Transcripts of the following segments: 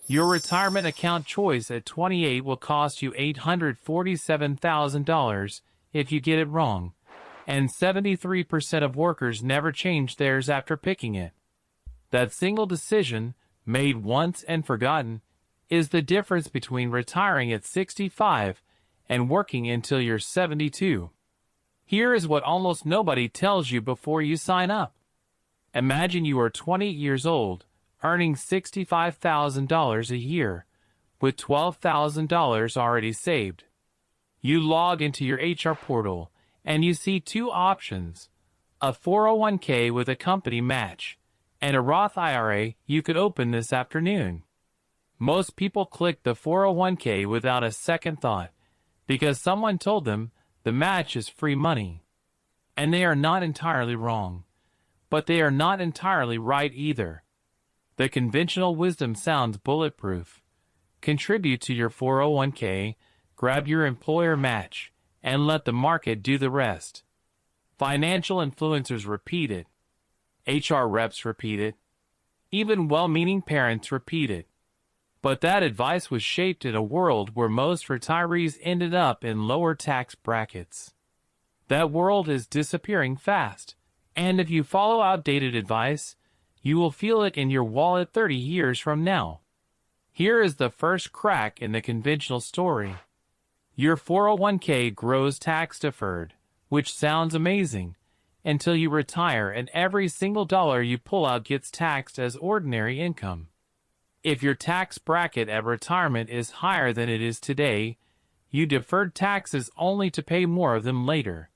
Your retirement account choice at 28 will cost you $847,000 if you get it wrong, and 73% of workers never change theirs after picking it. That single decision, made once and forgotten, is the difference between retiring at 65 and working until you're 72. Here is what almost nobody tells you before you sign up. Imagine you are 20 years old, earning $65,000 a year, with $12,000 already saved. You log into your HR portal, and you see two options: a 401k with a company match, and a Roth IRA you could open this afternoon. Most people click the 401k without a second thought, because someone told them the match is free money. And they are not entirely wrong, but they are not entirely right either. The conventional wisdom sounds bulletproof. Contribute to your 401k, grab your employer match, and let the market do the rest. Financial influencers repeat it. HR reps repeat it. Even well-meaning parents repeat it. But that advice was shaped in a world where most retirees ended up in lower tax brackets. That world is disappearing fast, and if you follow outdated advice, you will feel it in your wallet 30 years from now. Here is the first crack in the conventional story. Your 401k grows tax-deferred, which sounds amazing, until you retire and every single dollar you pull out gets taxed as ordinary income. If your tax bracket at retirement is higher than it is today, you deferred taxes only to pay more of them later.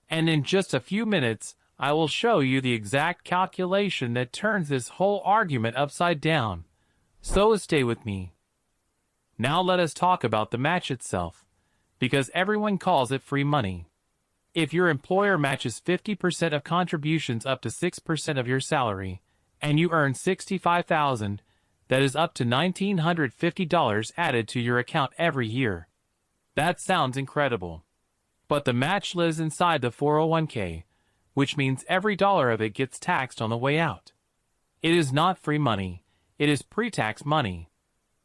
And in just a few minutes, I will show you the exact calculation that turns this whole argument upside down. So stay with me. Now let us talk about the match itself, because everyone calls it free money. If your employer matches 50% of contributions up to 6% of your salary, and you earn $65,000, that is up to $1,950 added to your account every year. That sounds incredible. But the match lives inside the 401k, which means every dollar of it gets taxed on the way out. It is not free money, it is pre-tax money.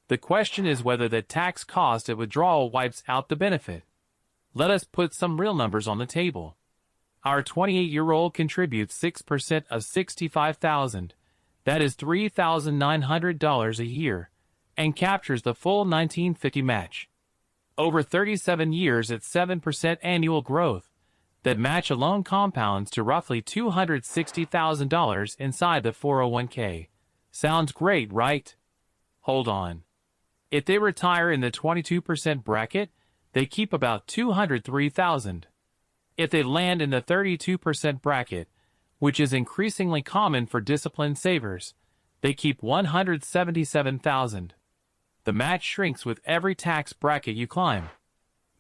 The question is whether the tax cost at withdrawal wipes out the benefit. Let us put some real numbers on the table. Our 28-year-old contributes 6% of $65,000. That is $3,900 a year, and captures the full $1,950 match. Over 37 years at 7% annual growth, that match alone compounds to roughly $260,000 inside the 401k. Sounds great, right? Hold on. If they retire in the 22% bracket, they keep about $203,000. If they land in the 32% bracket, which is increasingly common for disciplined savers, they keep $177,000. The match shrinks with every tax bracket you climb.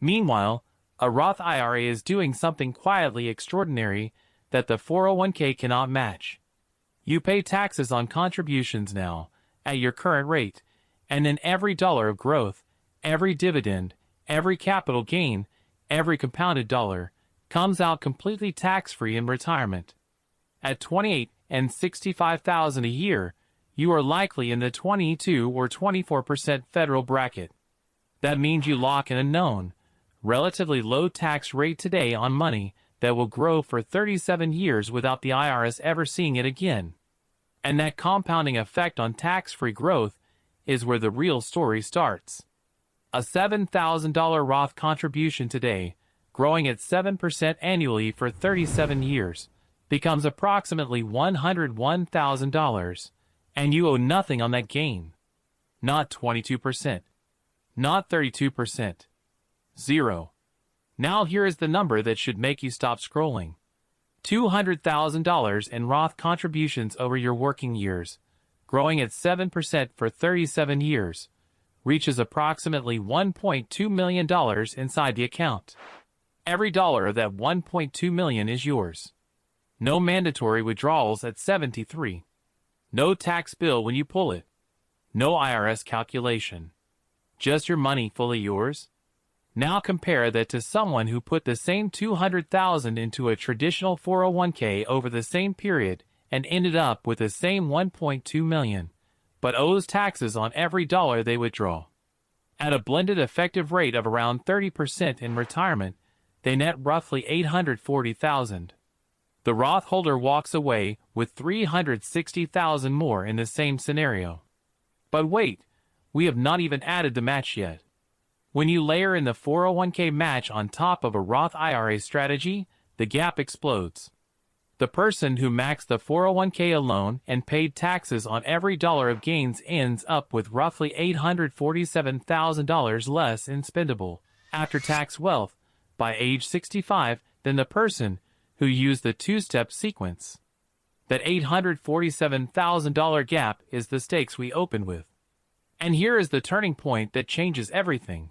Meanwhile, a Roth IRA is doing something quietly extraordinary that the 401k cannot match. You pay taxes on contributions now, at your current rate, and then every dollar of growth, every dividend, every capital gain, every compounded dollar, comes out completely tax-free in retirement. At 28 and $65,000 a year, you are likely in the 22 or 24% federal bracket. That means you lock in a known, relatively low tax rate today on money that will grow for 37 years without the IRS ever seeing it again. And that compounding effect on tax-free growth is where the real story starts. A $7,000 Roth contribution today, growing at 7% annually for 37 years, becomes approximately $101,000, and you owe nothing on that gain. Not 22%. Not 32%. Zero. Now here is the number that should make you stop scrolling. $200,000 in Roth contributions over your working years, growing at 7% for 37 years, reaches approximately $1.2 million inside the account. Every dollar of that $1.2 million is yours. No mandatory withdrawals at 73. No tax bill when you pull it. No IRS calculation. Just your money fully yours. Now compare that to someone who put the same $200,000 into a traditional 401k over the same period and ended up with the same $1.2 million, but owes taxes on every dollar they withdraw. At a blended effective rate of around 30% in retirement, they net roughly $840,000. The Roth holder walks away with $360,000 more in the same scenario. But wait, we have not even added the match yet. When you layer in the 401k match on top of a Roth IRA strategy, the gap explodes. The person who maxed the 401k alone and paid taxes on every dollar of gains ends up with roughly $847,000 less in spendable, after-tax wealth by age 65 than the person who used the two-step sequence. That $847,000 gap is the stakes we open with. And here is the turning point that changes everything.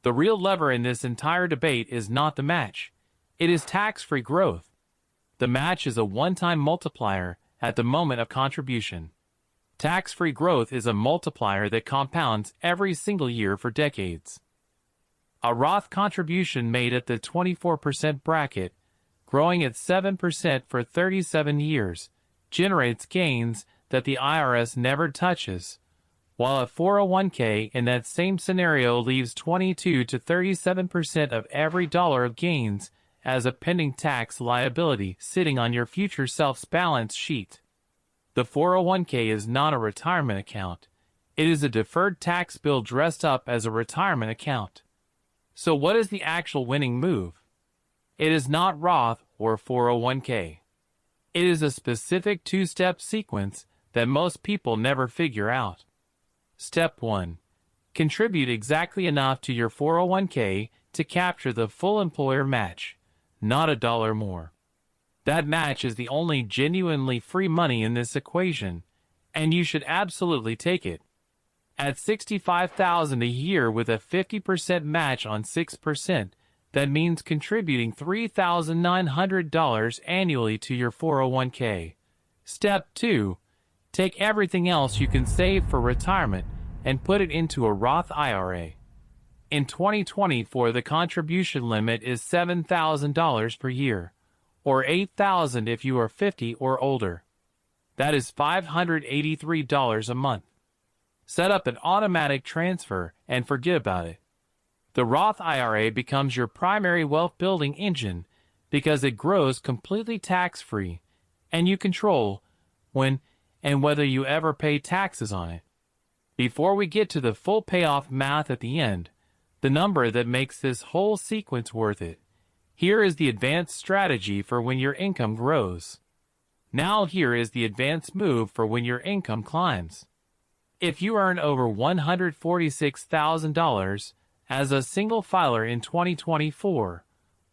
The real lever in this entire debate is not the match. It is tax-free growth. The match is a one-time multiplier at the moment of contribution. Tax-free growth is a multiplier that compounds every single year for decades. A Roth contribution made at the 24% bracket, growing at 7% for 37 years, generates gains that the IRS never touches, while a 401k in that same scenario leaves 22 to 37% of every dollar of gains as a pending tax liability sitting on your future self's balance sheet. The 401k is not a retirement account. It is a deferred tax bill dressed up as a retirement account. So what is the actual winning move? It is not Roth or 401k. It is a specific two-step sequence that most people never figure out. Step 1. Contribute exactly enough to your 401k to capture the full employer match, not a dollar more. That match is the only genuinely free money in this equation, and you should absolutely take it. At $65,000 a year with a 50% match on 6%, that means contributing $3,900 annually to your 401k. Step 2. Take everything else you can save for retirement and put it into a Roth IRA. In 2024, the contribution limit is $7,000 per year, or $8,000 if you are 50 or older. That is $583 a month. Set up an automatic transfer and forget about it. The Roth IRA becomes your primary wealth-building engine because it grows completely tax-free, and you control when and whether you ever pay taxes on it. Before we get to the full payoff math at the end, the number that makes this whole sequence worth it, here is the advanced strategy for when your income grows. Now here is the advanced move for when your income climbs. If you earn over $146,000 as a single filer in 2024,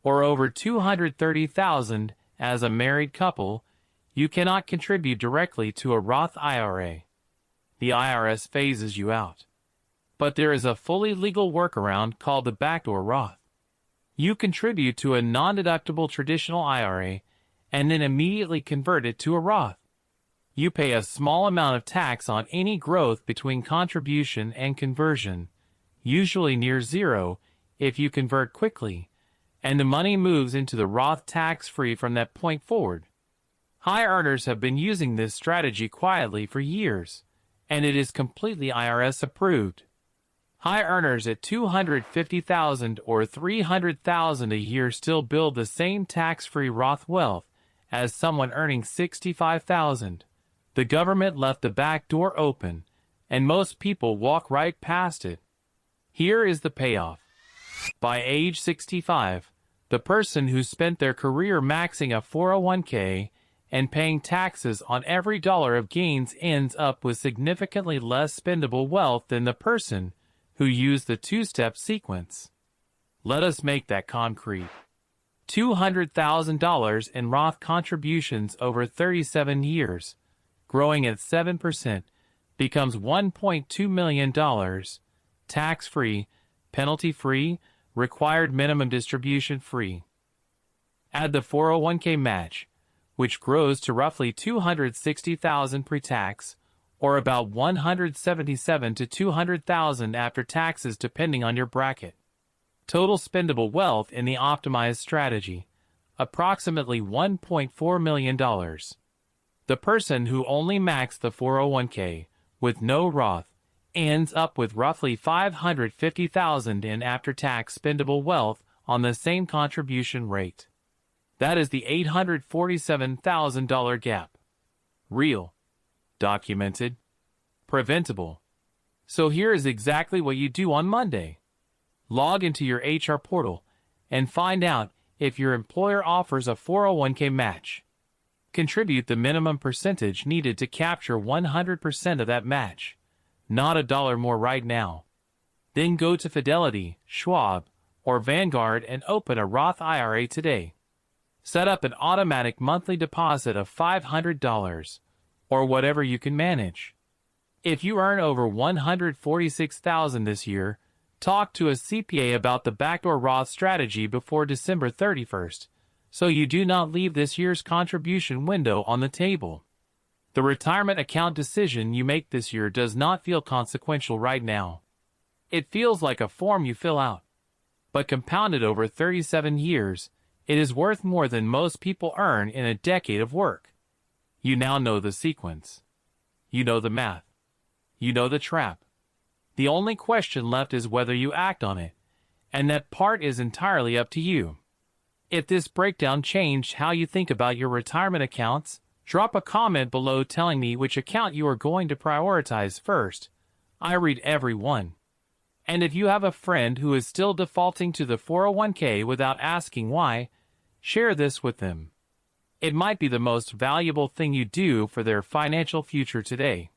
or over $230,000 as a married couple, you cannot contribute directly to a Roth IRA. The IRS phases you out. But there is a fully legal workaround called the backdoor Roth. You contribute to a non-deductible traditional IRA and then immediately convert it to a Roth. You pay a small amount of tax on any growth between contribution and conversion, usually near zero if you convert quickly, and the money moves into the Roth tax-free from that point forward. High earners have been using this strategy quietly for years, and it is completely IRS approved. High earners at $250,000 or $300,000 a year still build the same tax-free Roth wealth as someone earning $65,000. The government left the back door open, and most people walk right past it. Here is the payoff. By age 65, the person who spent their career maxing a 401k and paying taxes on every dollar of gains ends up with significantly less spendable wealth than the person who used the two-step sequence. Let us make that concrete. $200,000 in Roth contributions over 37 years, growing at 7%, becomes $1.2 million, tax-free, penalty-free, required minimum distribution-free. Add the 401k match, which grows to roughly $260,000 pre-tax, or about $177,000 to $200,000 after taxes depending on your bracket. Total spendable wealth in the optimized strategy, approximately $1.4 million. The person who only maxed the 401k with no Roth ends up with roughly $550,000 in after-tax spendable wealth on the same contribution rate. That is the $847,000 gap. Real. Documented. Preventable. So here is exactly what you do on Monday. Log into your HR portal and find out if your employer offers a 401k match. Contribute the minimum percentage needed to capture 100% of that match, not $1 more right now. Then go to Fidelity, Schwab, or Vanguard and open a Roth IRA today. Set up an automatic monthly deposit of $500, or whatever you can manage. If you earn over $146,000 this year, talk to a CPA about the backdoor Roth strategy before December 31st, so you do not leave this year's contribution window on the table. The retirement account decision you make this year does not feel consequential right now. It feels like a form you fill out. But compounded over 37 years, it is worth more than most people earn in a decade of work. You now know the sequence. You know the math. You know the trap. The only question left is whether you act on it, and that part is entirely up to you. If this breakdown changed how you think about your retirement accounts, drop a comment below telling me which account you are going to prioritize first. I read every one. And if you have a friend who is still defaulting to the 401k without asking why, share this with them. It might be the most valuable thing you do for their financial future today.